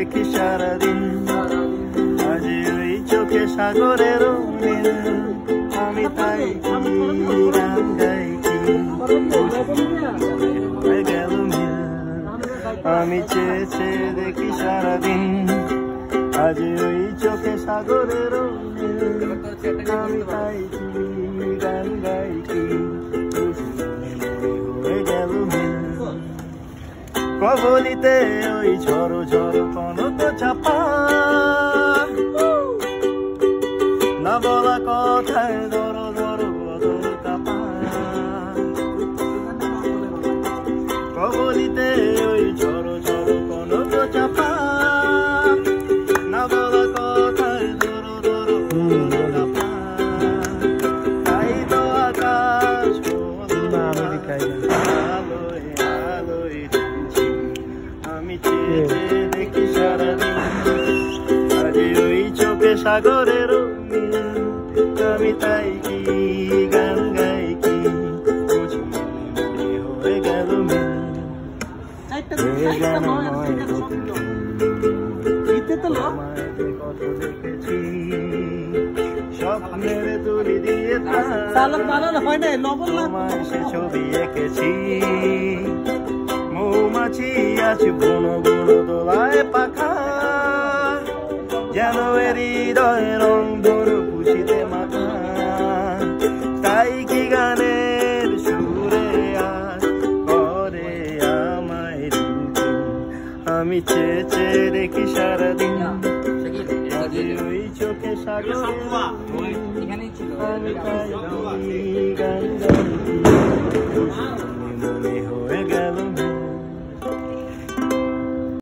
দেখি সারাদিন, আজ ওই চোখে সাগরের মিল, আমি তাই গান গাই কি হয়ে গেল মিল। আমি চেয়ে চেয়ে দেখি সারাদিন, আজ ওই চোখে সাগরের মিল, আমি তাই গান গাই কি হয়ে গেল মিল। কবলিতে ওই ঝড় ঝড় কনক চাপা, না বলা কথায় ধরো ধরো বদল কাপা। কবলিতে ওই ঝড় ঝড় কনক চাপা, না বলা কথায় ধরো ধরো বদল কাপা। তাই তো আকাশ আলোয় আলোয় আমি চেয়ে চেয়ে দেখি সারাদিন, আজ ওই চোখে সাগরের মিল, আমি তাই কি গান গাই কি হয়ে গেল মিল। কত দেখেছি স্বপ্নের তুলি দিয়ে তোমার সে ছবি এঁকেছি, মৌমাছি আছে বন বন দোলায় পাখা, যেন হৃদয় রং ধরু খুশিতে মাথা। তাই কি গানের সুরে আজ করে আমায় রুটিন, আমি চেয়ে চেয়ে দেখি সারাদিন, আজ ওই চোখে সাগর, আমি তাই গান গাই মনে হয়।